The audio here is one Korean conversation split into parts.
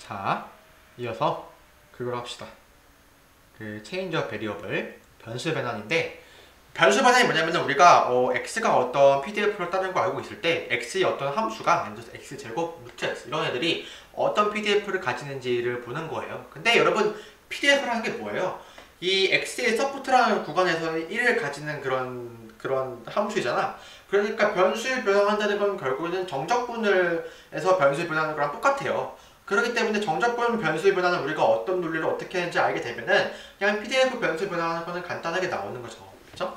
자, 이어서 그걸 합시다. 그 체인지 오브 베리어블 변수 변환인데, 변수 변환이 뭐냐면 우리가 x가 어떤 pdf로 따르는 거 알고 있을 때 x의 어떤 함수가 예를 들어서 x제곱 루트 x 이런 애들이 어떤 pdf를 가지는지를 보는 거예요. 근데 여러분, pdf라는 게 뭐예요? 이 x의 서포트라는 구간에서는 1을 가지는 그런 함수이잖아. 그러니까 변수를 변환한다는 건 결국에는 정적분을에서 변수를 변환하는 거랑 똑같아요. 그렇기 때문에 정적분 변수의 변환은 우리가 어떤 논리를 어떻게 하는지 알게 되면은 그냥 PDF 변수 변환하는 거는 간단하게 나오는 거죠. 그쵸?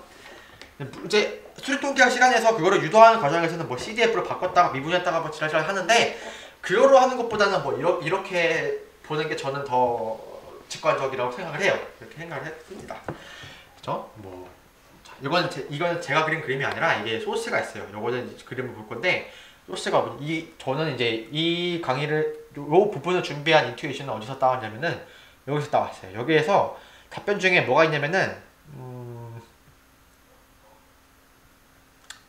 이제 수리통계학 시간에서 그거를 유도하는 과정에서는 뭐 CDF로 바꿨다가 미분했다가 뭐 지랄지랄 하는데, 그거로 하는 것보다는 뭐 이렇게 보는 게 저는 더 직관적이라고 생각을 해요. 이렇게 생각을 했습니다. 그쵸? 뭐 이거는 제가 그린 그림이 아니라 이게 소스가 있어요. 요거는 그림을 볼 건데, 소스가 저는 이제 이 강의를 요 부분을 준비한 인투이션은 어디서 따왔냐면은 여기서 따왔어요. 여기에서 답변 중에 뭐가 있냐면은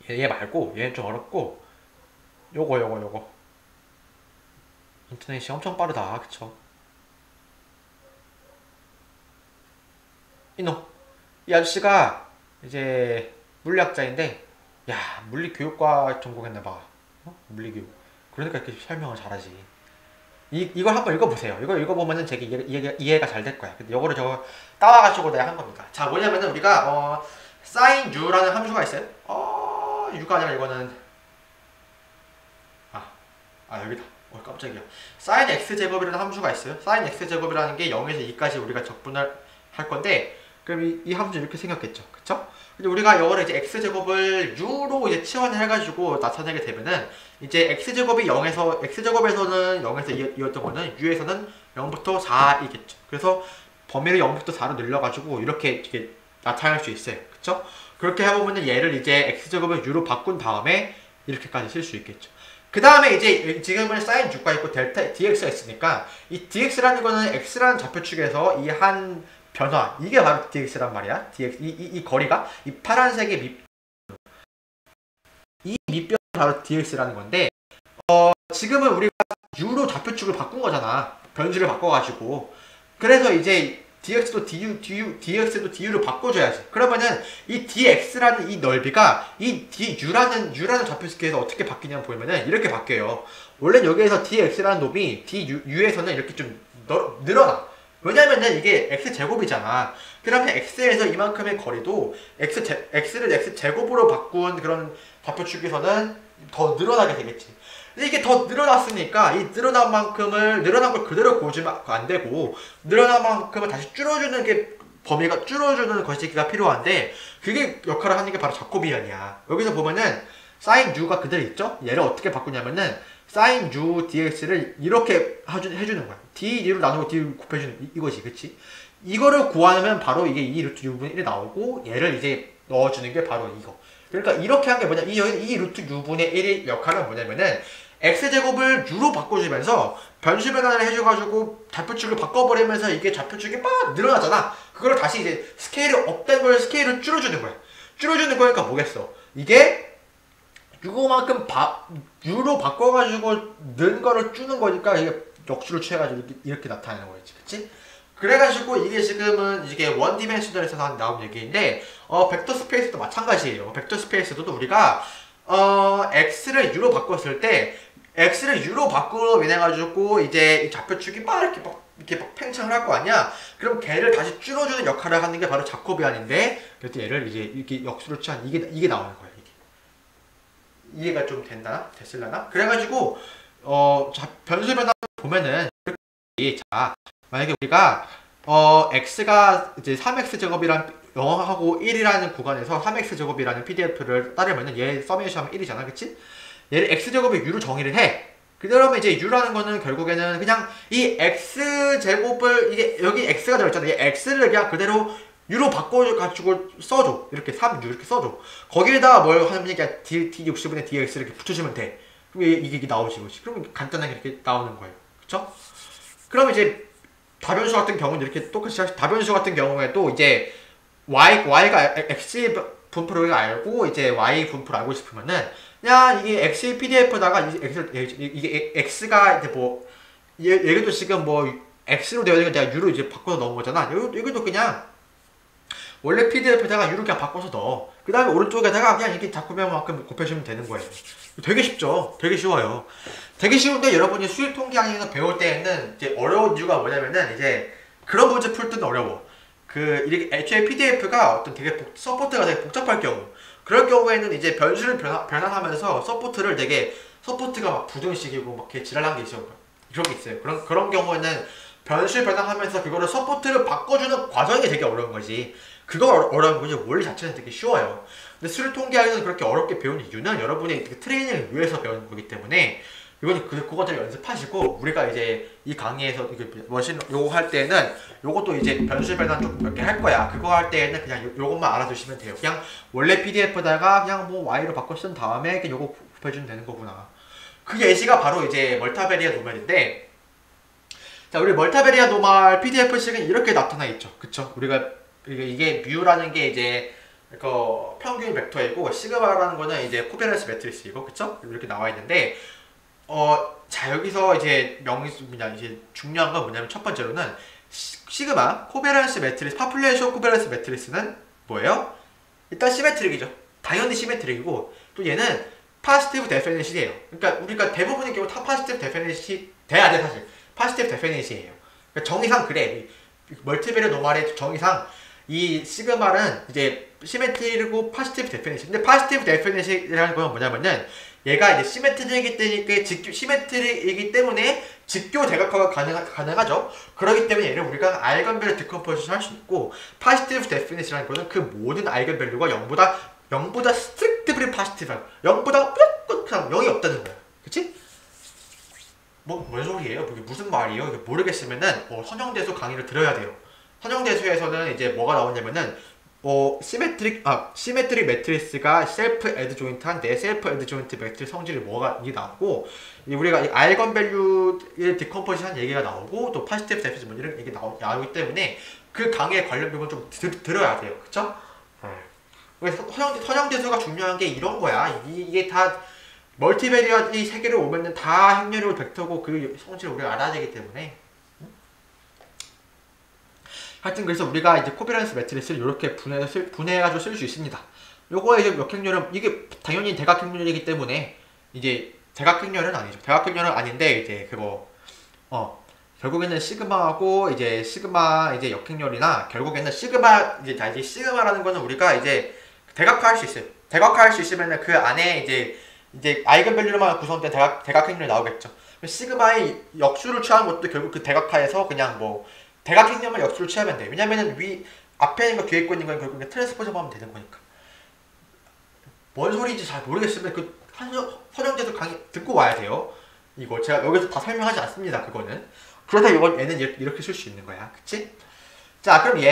얘 말고 얘는 좀 어렵고, 요거 인터넷이 엄청 빠르다. 그쵸? 이 아저씨가 이제 물리학자인데, 야, 물리교육과 전공했나봐. 물리교육. 그러니까 이렇게 설명을 잘하지. 이걸 한번 읽어보세요. 이걸 읽어보면은 되게 이해가 잘 될 거야. 근데 요거를 저거 따와가지고 내가 한 겁니다. 자, 뭐냐면은 우리가 sin u라는 함수가 있어요. u가 아니라 이거는 여기다. 깜짝이야. sin x제곱이라는 함수가 있어요. sin x제곱이라는 게 0에서 2까지 우리가 적분을 할 건데, 그럼 이 함수 이렇게 생겼겠죠. 그쵸? 근데 우리가 이거를 이제 x제곱을 u로 이제 치환을 해가지고 나타내게 되면은, 이제 x제곱이 0에서, x제곱에서는 0에서 2였던 거는 u에서는 0부터 4이겠죠. 그래서 범위를 0부터 4로 늘려가지고 이렇게 나타낼 수 있어요. 그쵸? 그렇게 해보면은 얘를 이제 x제곱을 u로 바꾼 다음에 이렇게까지 쓸 수 있겠죠. 그 다음에 이제 지금은 sin 6가 있고 델타 dx가 있으니까, 이 dx라는 거는 x라는 좌표축에서 이 한 변화, 이게 바로 dx란 말이야. dx, 이 거리가, 이 파란색의 이 밑변이 바로 dx라는 건데, 지금은 우리가 u로 좌표축을 바꾼 거잖아. 변수를 바꿔가지고. 그래서 이제 dx도 dx도 du로 바꿔줘야지. 그러면은 이 dx라는 이 넓이가 이 du라는 좌표축에서 어떻게 바뀌냐면 보면은 이렇게 바뀌어요. 원래 여기에서 dx라는 놈이 du에서는 이렇게 좀 늘어나. 왜냐면은 이게 x제곱이잖아. 그러면 x에서 이만큼의 거리도 x를 x제곱으로 바꾼 그런 좌표축에서는 더 늘어나게 되겠지. 근데 이게 더 늘어났으니까 이 늘어난 걸 그대로 고지면 안 되고, 늘어난 만큼을 다시 줄여주는 게 범위가 줄여주는 것이기가 필요한데, 그게 역할을 하는 게 바로 자코비안이야. 여기서 보면은 sin u가 그대로 있죠? 얘를 어떻게 바꾸냐면은 sin u dx를 이렇게 해주는 거야. d로 나누고 d 곱해주는 이거지, 그치? 이거를 구하면 바로 이게 2 루트 u분의 1이 나오고, 얘를 이제 넣어주는 게 바로 이거. 그러니까 이렇게 한 게 뭐냐, 이 루트 u분의 1의 역할은 뭐냐면은 x제곱을 u로 바꿔주면서 변수 변환을 해줘가지고 좌표축을 바꿔버리면서 이게 좌표축이 막 늘어나잖아. 그걸 다시 이제 스케일이 업된 걸 스케일을 줄여주는 거야. 줄여주는 거니까 뭐겠어? 이게 u만큼 u로 바꿔가지고 는 거를 주는 거니까 이게 역수를 취해가지고 이렇게 나타내는 거겠지, 그치? 그래가지고 이게 지금은 이게 원 디멘셔널에서 나온 얘기인데, 벡터 스페이스도 마찬가지예요. 벡터 스페이스도 우리가 x를 u로 바꿨을 때, x를 u로 바꾸로 인해가지고 이제 이 좌표축이 이렇게 막 팽창을 할 거 아니야? 그럼 걔를 다시 줄여주는 역할을 하는 게 바로 자코비안인데, 그래서 얘를 이제 이렇게 역수를 취한 이게 나오는 거야. 이게 이해가 좀 됐을라나? 그래가지고 변수 변화 보면은 이렇게, 자, 만약에 우리가 x가 이제 3x제곱이란 0하고 1이라는 구간에서 3x제곱이라는 pdf를 따르면은 얘 서메이션 하면 1이잖아, 그치? 얘를 x제곱의 u로 정의를 해. 그러면 이제 u라는 거는 결국에는 그냥 이 x제곱을, 이게 여기 x가 들어있잖아. 이 x를 그냥 그대로 u로 바꿔가지고 써줘. 이렇게 3u 이렇게 써줘. 거기에다가 뭘 하면 이게 d60분의 dx를 이렇게 붙여주면 돼. 그럼 이게 나오지, 그렇지? 그러면 간단하게 이렇게 나오는 거예요. 그쵸? 그럼 이제 다변수 같은 경우는 이렇게 똑같이 다변수 같은 경우에도 이제 y가 x 분포를 알고 이제 y 분포를 알고 싶으면은 그냥 이게 x의 pdf에다가 이게 x가 이제 뭐 얘도 지금 뭐 X로 되어 있는 거 내가 U로 이제 바꿔서 넣은 거잖아. 여기도 그냥 원래 PDF에다가 U로 그냥 바꿔서 넣어. 그 다음에 오른쪽에다가 그냥 이렇게 작품명만큼 곱해주면 되는 거예요. 되게 쉽죠? 되게 쉬워요. 되게 쉬운데 여러분이 수익 통계학에서 배울 때에는 이제 어려운 이유가 뭐냐면은 이제 그런 문제 풀 때는 어려워. 이렇게 애초에 PDF가 어떤 되게 서포트가 되게 복잡할 경우, 그럴 경우에는 이제 변수를 변환하면서 서포트가 막 부등식이고 막 이렇게 지랄한 게 있어요. 그런 게 있어요. 그런 경우에는 변수를 변환하면서 그거를 서포트를 바꿔주는 과정이 되게 어려운 거지. 그거 어려운 거지. 원리 자체는 되게 쉬워요. 근데 수를 통계학에서는 그렇게 어렵게 배우는 이유는 여러분이 트레이닝을 위해서 배우는 거기 때문에 이건 그것들 연습하시고, 우리가 이제 이 강의에서 이게 머신 요거 할 때는 요것도 이제 변수 변환 좀 몇 개 할 거야. 그거 할 때는 그냥 요것만 알아두시면 돼요. 그냥 원래 PDF에다가 그냥 뭐 Y로 바꿔 쓴 다음에 그냥 요거 곱해주면 되는 거구나. 그 예시가 바로 이제 멀타베리아 노멀인데, 자, 우리 멀타베리아 노멀 PDF식은 이렇게 나타나 있죠. 그쵸? 우리가 이게 뮤라는 게 이제 그 평균 벡터이고, 시그마라는 거는 이제 코베런스 매트리스이고, 그쵸? 이렇게 나와 있는데, 자, 여기서 이제 이제 중요한 건 뭐냐면, 첫 번째로는 시그마 코베런스 매트리스, 파퓰레이션 코베런스 매트리스는 뭐예요? 일단 시메트릭이죠. 당연히 시메트릭이고, 또 얘는 파지티브 데피니시예요. 그러니까 우리가 대부분의 경우 다 파지티브 데피니시 돼야 돼. 사실 파지티브 데피니시예요. 그러니까 정의상 그래. 멀티베리아 노멀의 정의상 이 시그마는 이제 시메트릭이고 파지티브 데피니시. 근데 파지티브 데피니시라는 건 뭐냐면은 얘가 이제 시메트릭이기 때문에 직교 대각화가 가능하죠. 그렇기 때문에 얘를 우리가 아이건밸류 디컴포지션 할 수 있고, 파지티브 데피니시라는 거는 그 모든 아이건밸류가 0보다 스트릭트브리 파지티브, 0보다 그냥 0이 없다는 거야. 그치? 뭔 소리예요? 이게 무슨 말이에요? 이게 모르겠으면은 선형대수 강의를 들어야 돼요. 선형대수에서는 이제 뭐가 나오냐면은 시메트릭 매트리스가 셀프 애드 조인트한데, 셀프 애드 조인트 매트리스 성질이 이게 나오고, 우리가 아이건밸류의 디컴포지션 얘기가 나오고, 또 파지티브 데피니시 뭐 이런 얘기 나오기 때문에 그 강의에 관련 부분 좀 들어야 돼요. 그쵸? 그래서 선형대수가 중요한 게 이런 거야. 이게 다 멀티베리아 이 세 개를 오면은 다 행렬이고 벡터고 그 성질을 우리가 알아야 되기 때문에. 하여튼 그래서 우리가 이제 코베런스 매트리스를 이렇게 분해해가지고 쓸 수 있습니다. 요거에 이제 역행렬은 이게 당연히 대각행렬이기 때문에 이제 대각행렬은 아니죠. 대각행렬은 아닌데 이제 결국에는 시그마하고 이제 시그마 이제 역행렬이나, 결국에는 시그마 이제 시그마라는 거는 우리가 이제 대각화할 수 있어요. 대각화할 수 있으면은 그 안에 이제 아이건밸류로만 구성된 대각행렬이 나오겠죠. 시그마의 역수를 취한 것도 결국 그 대각화에서 그냥 대각행렬만 역수를 취하면 돼. 왜냐면은 앞에 있는 거 뒤에 있는 건 결국 트랜스포즈만 하면 되는 거니까. 뭔 소리인지 잘 모르겠으면 그 선형대수 강의 듣고 와야 돼요. 이거 제가 여기서 다 설명하지 않습니다. 그거는. 그래서 얘는 이렇게 쓸 수 있는 거야. 그치? 자, 그럼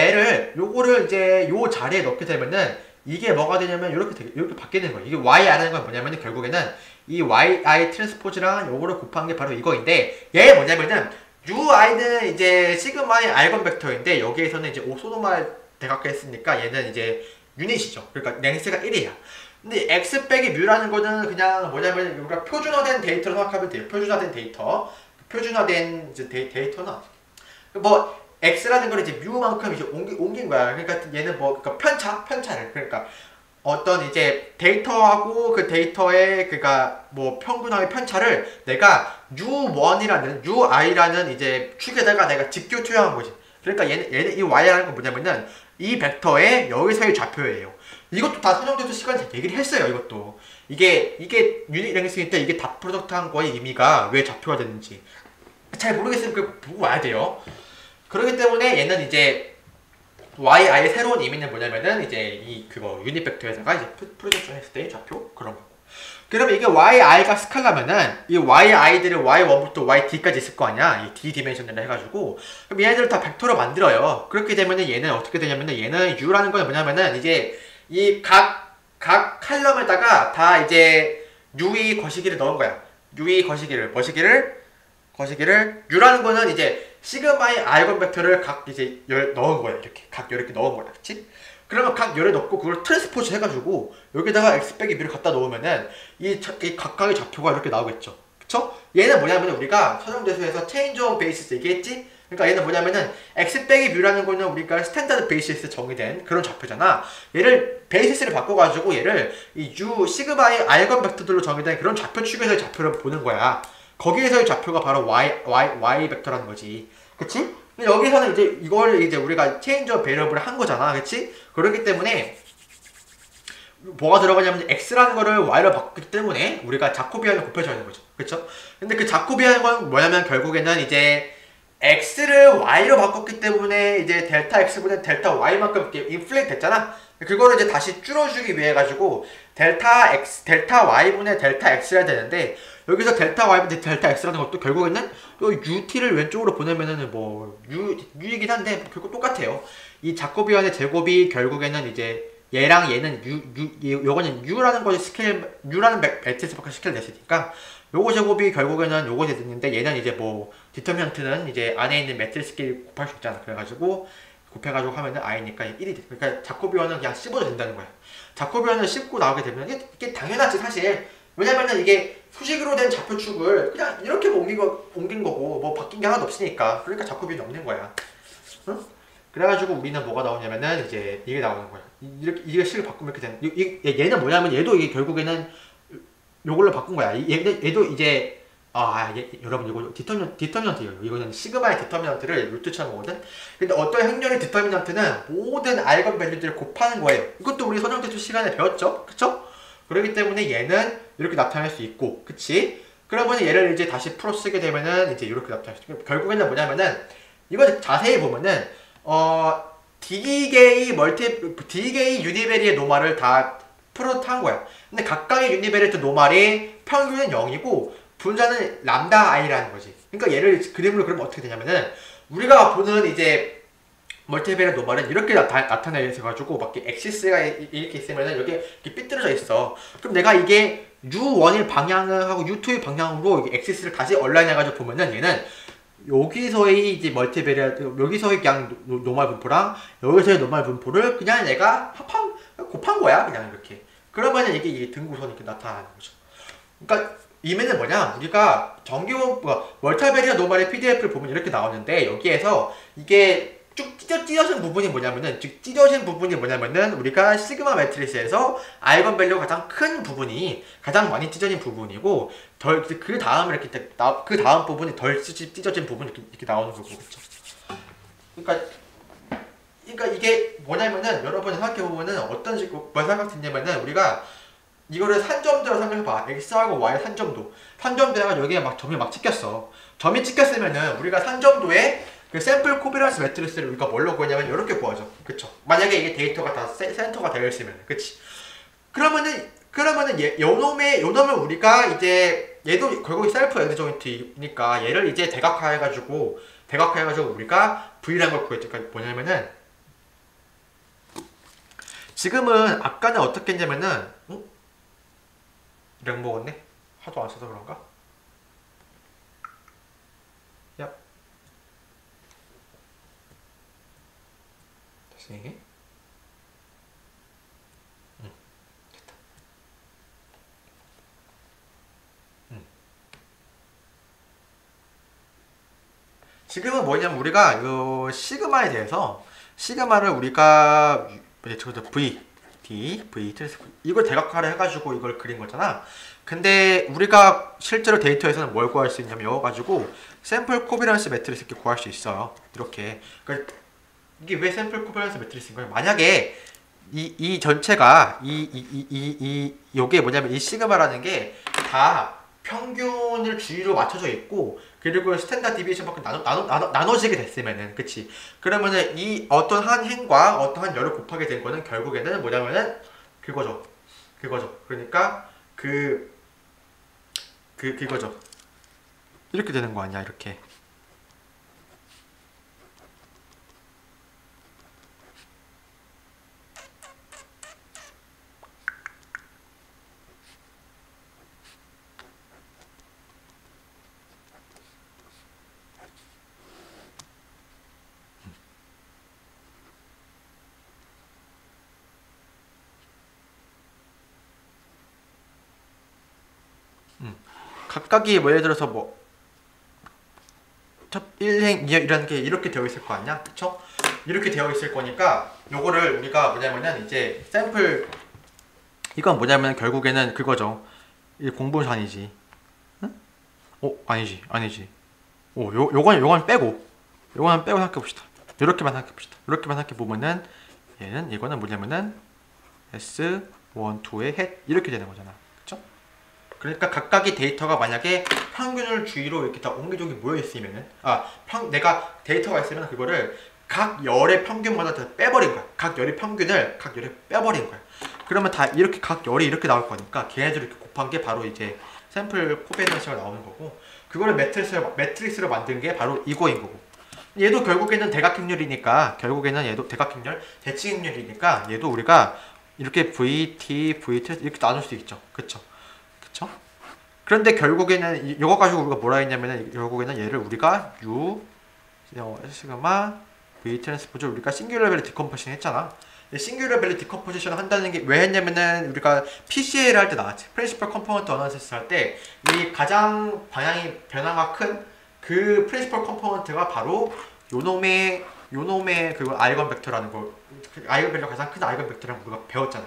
요거를 이제 요 자리에 넣게 되면은 이게 뭐가 되냐면 이렇게 바뀌는 거예요. 이게 YI라는 건 뭐냐면은 결국에는 이 YI 트랜스포즈랑 요거를 곱한 게 바로 이거인데, 얘 뭐냐면은 UI는 이제 시그마의 아이건 벡터인데, 여기에서는 이제 오소노말 대각화했으니까 얘는 이제 유닛이죠. 그러니까 랭스가 1이야. 근데 X 빼기 뮤라는 거는 그냥 뭐냐면 우리가 표준화된 데이터로 생각하면 돼요. 표준화된 데이터. 표준화된 이제 데이터는 X라는 걸 이제 뮤만큼 이제 옮긴 거야. 그러니까 얘는 그러니까 편차를. 그러니까 어떤 이제 데이터하고 그 데이터의 그러니까 평균화의 편차를 내가 UI라는 이제 축에다가 내가 직교 투여한 거지. 그러니까 얘는 이 Y라는 건 뭐냐면은 이 벡터의 여기서의 좌표예요. 이것도 다 선형대수 시간에 얘기를 했어요. 이것도 이게 유닛 랭스일 때 이게 다 프로덕트한 거의 의미가 왜 좌표가 됐는지 잘 모르겠으면 그거 보고 와야 돼요. 그렇기 때문에 얘는 이제 YI의 새로운 의미는 뭐냐면은 이제 유닛 벡터에다가 이제 프로젝션 했을 때의 좌표 그런 거. 그러면 이게 YI가 스칼라면은 이 YI들을 Y1부터 YD까지 있을 거 아니야. 이 D 디멘션을 해가지고. 그럼 얘네들을 다 벡터로 만들어요. 그렇게 되면은 얘는 어떻게 되냐면은 얘는 U라는 건 뭐냐면은 이제 이 각 칼럼에다가 다 이제 U의 거시기를 넣은 거야. U의 거시기를 U라는 거는 이제 시그마의 아이건 벡터를 각 이제 넣은 거야. 각 이렇게 넣은 거야. 그치? 그러면 각 열에 넣고 그걸 트랜스포즈 해가지고 여기다가 X 빼기 B를 갖다 놓으면은 이 각각의 좌표가 이렇게 나오겠죠. 그쵸? 얘는 뭐냐면 우리가 서정대수에서 change on basis 얘기했지? 그러니까 얘는 뭐냐면은 x 빼기 뮤라는 거는 우리가 스탠다드 베이시스 정의된 그런 좌표잖아. 얘를 베이시스를 바꿔가지고 얘를 이 u 시그마의 알건 벡터들로 정의된 그런 좌표축에서의 좌표를 보는 거야. 거기에서의 좌표가 바로 y 벡터라는 거지. 그치? 여기서는 이제 이걸 이제 우리가 change of variable을 한 거잖아. 그치? 그렇기 때문에 뭐가 들어가냐면 x라는 거를 y로 바꿨기 때문에 우리가 자코비안을 곱해줘야 하는 거죠. 그쵸? 근데 그 자코비안은 건 뭐냐면 결국에는 이제 x를 y로 바꿨기 때문에 이제 델타 x분의 델타 y만큼 인플레이트 됐잖아. 그거를 이제 다시 줄여주기 위해 가지고 델타 y분의 델타 x라 되는데 여기서 델타 y분의 델타 x라는 것도 결국에는 또 ut를 왼쪽으로 보내면은 뭐 u이긴 한데 결국 똑같아요. 이 자코비안의 제곱이 결국에는 이제 얘랑 얘는 요거는 u라는 것이 u라는 매트리스 밖에 스케일 냈으니까 요거 제곱이 결국에는 요거 됐는데 얘는 이제 뭐 디터미넌트는 이제 안에 있는 매트리스끼리 곱할 수 있잖아. 그래가지고 곱해가지고 하면은 i니까 1이 돼. 그러니까 자코비언은 그냥 씹어도 된다는 거야. 자코비언을 씹고 나오게 되면 이게 당연하지 사실. 왜냐면은 이게 수식으로 된 좌표축을 그냥 이렇게 옮긴 거고 뭐 바뀐 게 하나도 없으니까. 그러니까 자코비언이 없는 거야. 응? 그래가지고 우리는 뭐가 나오냐면은 이제 이게 나오는 거야. 이게 식을 바꾸면 이렇게 되는. 얘는 뭐냐면 얘도 이게 결국에는 요걸로 바꾼 거야. 얘도 이제 여러분 이거 디터미넌트예요. 이거는 시그마의 디터미넌트를 루트처럼 보거든. 근데 어떤 행렬의 디터미넌트는 모든 알건 밸류들을 곱하는 거예요. 이것도 우리 선형대수 시간에 배웠죠, 그쵸? 그렇기 때문에 얘는 이렇게 나타날 수 있고, 그치? 그러면 얘를 이제 다시 풀어 쓰게 되면은 이제 이렇게 나타날 수 있고, 결국에는 뭐냐면은 이거 자세히 보면은 D게이 유니베리의 노말을 다 풀어한 거야. 근데 각각의 유니베리트 노말이 평균은 0이고 분자는 람다 i라는 거지. 그러니까 얘를 그림으로 그리면 어떻게 되냐면은 우리가 보는 이제 멀티베리트 노말은 이렇게 나타내야 가지고 막 엑시스가 이렇게 있으면은 여기 이렇게 삐뚤어져 있어. 그럼 내가 이게 U1의 방향하고 U2의 방향으로 엑시스를 다시 얼라인 해가지고 보면은 얘는 여기서의 이제 멀티베리아트 여기서의 그냥 노말 분포랑 여기서의 노말 분포를 그냥 얘가 곱한 거야 그냥 이렇게. 그러면 이게 등구선이 이렇게 나타나는 거죠. 그러니까 이면은 뭐냐 우리가 멀티베리아 노말의 PDF를 보면 이렇게 나오는데 여기에서 이게 쭉 찢어진 부분이 뭐냐면은 즉 찢어진 부분이 뭐냐면은 우리가 시그마 매트리스에서 아이건 밸류가 가장 큰 부분이 가장 많이 찢어진 부분이고 그 다음 이렇게 그 다음 부분이 덜 찢어진 부분이 이렇게 나오는 거고 그렇죠. 그러니까 이게 뭐냐면은 여러분이 생각해보면은 어떤 식으로 뭘 생각했냐면은 우리가 이거를 산점도로 생각해봐. x하고 y 산점도 산점도가 여기에 막 점이 막 찍혔어. 점이 찍혔으면은 우리가 산점도에 그 샘플 코비런스 매트리스를 우리가 뭘로 구하냐면 이렇게 구하죠. 그쵸? 만약에 이게 데이터가 다 센터가 되어 있으면 그치? 그러면은 요놈을 우리가 이제 얘도 결국 셀프 엔드 조인트니까 얘를 이제 대각화해가지고 우리가 V라는 걸 구했죠. 그러니까 뭐냐면은 지금은 아까는 어떻게 했냐면은 렉 먹었네? 하도 안 써서 그런가? 야. 다시. 됐다. 지금은 뭐냐면 우리가 이 시그마에 대해서 시그마를 우리가 이걸 대각화를 해가지고 이걸 그린 거잖아. 근데 우리가 실제로 데이터에서는 뭘 구할 수 있냐면 이거 가지고 샘플 코비런스 매트리스 이렇게 구할 수 있어요. 이렇게. 그러니까 이게 왜 샘플 코비런스 매트리스인 거예요? 만약에 이 전체가 요게 뭐냐면 이 시그마라는 게 다 평균을 주위로 맞춰져 있고 그리고 스탠다드 디비에이션 밖에 나눠지게 됐으면은 그치? 그러면은 이 어떤 한 행과 어떤 한 열을 곱하게 된 거는 결국에는 뭐냐면은 그거죠. 그러니까 그거죠. 이렇게 되는 거 아니야 이렇게. 각각이 뭐 예를 들어서 뭐 첫 1행 2행이라는 게 이렇게 되어 있을 거 아니야? 그쵸? 이렇게 되어 있을 거니까 요거를 우리가 뭐냐면은 이제 샘플 이건 뭐냐면 결국에는 그거죠. 이 공분산이지. 응? 아니지. 요건 빼고 생각해 봅시다. 이렇게만 생각해 봅시다. 이렇게만 생각해 보면은 이거는 뭐냐면은 S1, 2의 헷 이렇게 되는 거잖아. 그쵸? 그러니까 각각의 데이터가 만약에 평균을 주위로 이렇게 다 옹기종기 모여 있으면은 내가 데이터가 있으면 그거를 각 열의 평균마다 다 빼버린 거야. 각 열의 평균을 각 열에 빼버린 거야. 그러면 다 이렇게 각 열이 이렇게 나올 거니까 걔네들 이렇게 곱한 게 바로 이제 샘플 코베넌스가 나오는 거고, 그거를 매트릭스로 만든 게 바로 이거인 거고, 얘도 결국에는 대각행렬이니까 결국에는 얘도 대각행렬 대칭행렬이니까 얘도 우리가 이렇게 VT, VT 이렇게 나눌 수 있죠. 그쵸? 그런데 결국에는 이거 가지고 우리가 뭐라 했냐면은 결국에는 얘를 우리가 U 시그마 V 트랜스포즈 우리가 싱귤러 밸류 디컴포지션 했잖아. 싱귤러 밸류 디컴포지션 한다는 게 왜 했냐면은 우리가 PCA를 할 때 나왔지. 프린시플 컴포넌트 어나리시스 할 때 이 가장 방향이 변화가 큰 그 프린시플 컴포넌트가 바로 요놈의 그 아이건 벡터라는 거, 아이건 밸류가 가장 큰 아이건 벡터라는 거 우리가 배웠잖아.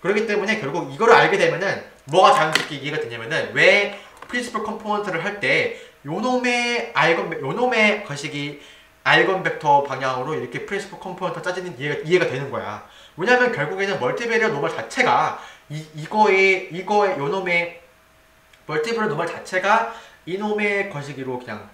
그렇기 때문에 결국 이거를 알게 되면은 뭐가 자연스럽게 이해가 되냐면은 왜 프린시플 컴포넌트를 할 때 요놈의 거시기 아이건 벡터 방향으로 이렇게 프린시플 컴포넌트 짜지는 이해가 되는 거야. 왜냐면 결국에는 멀티베리어 노멀 자체가 이거의 요놈의 멀티베리어 노멀 자체가 이놈의 거시기로 그냥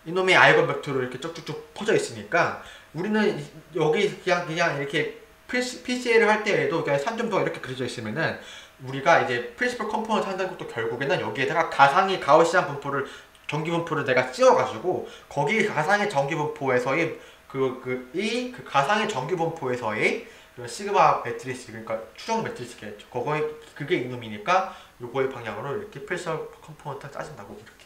이놈의 아이건 벡터로 이렇게 쭉쭉쭉 퍼져 있으니까 우리는 여기 그냥 이렇게 PCA를 할 때에도 그냥 산점도가 이렇게 그려져 있으면은 우리가 이제 프린시플 컴포넌트 한다는 것도 결국에는 여기에다가 가상의 가우시안 분포를 전기 분포를 내가 씌워가지고 거기 가상의 전기 분포에서의 그 가상의 전기 분포에서의 시그마 매트리스, 그러니까 추정 매트리스겠죠. 그게 이놈이니까 요거의 방향으로 이렇게 프린시플 컴포넌트를 짜진다고 이렇게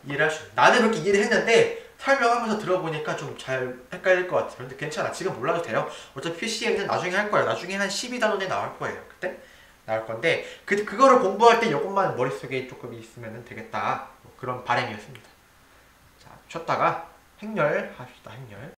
이해를 할 수 있어요. 나는 그렇게 이해를 했는데 설명하면서 들어보니까 좀 잘 헷갈릴 것 같아요. 근데 괜찮아. 지금 몰라도 돼요. 어차피 PCM은 나중에 할 거예요. 나중에 한 12단원에 나올 거예요. 그때 나올 건데 그거를 공부할 때 이것만 머릿속에 조금 있으면 되겠다. 그런 바람이었습니다. 자, 쉬었다가 행렬 합시다. 행렬.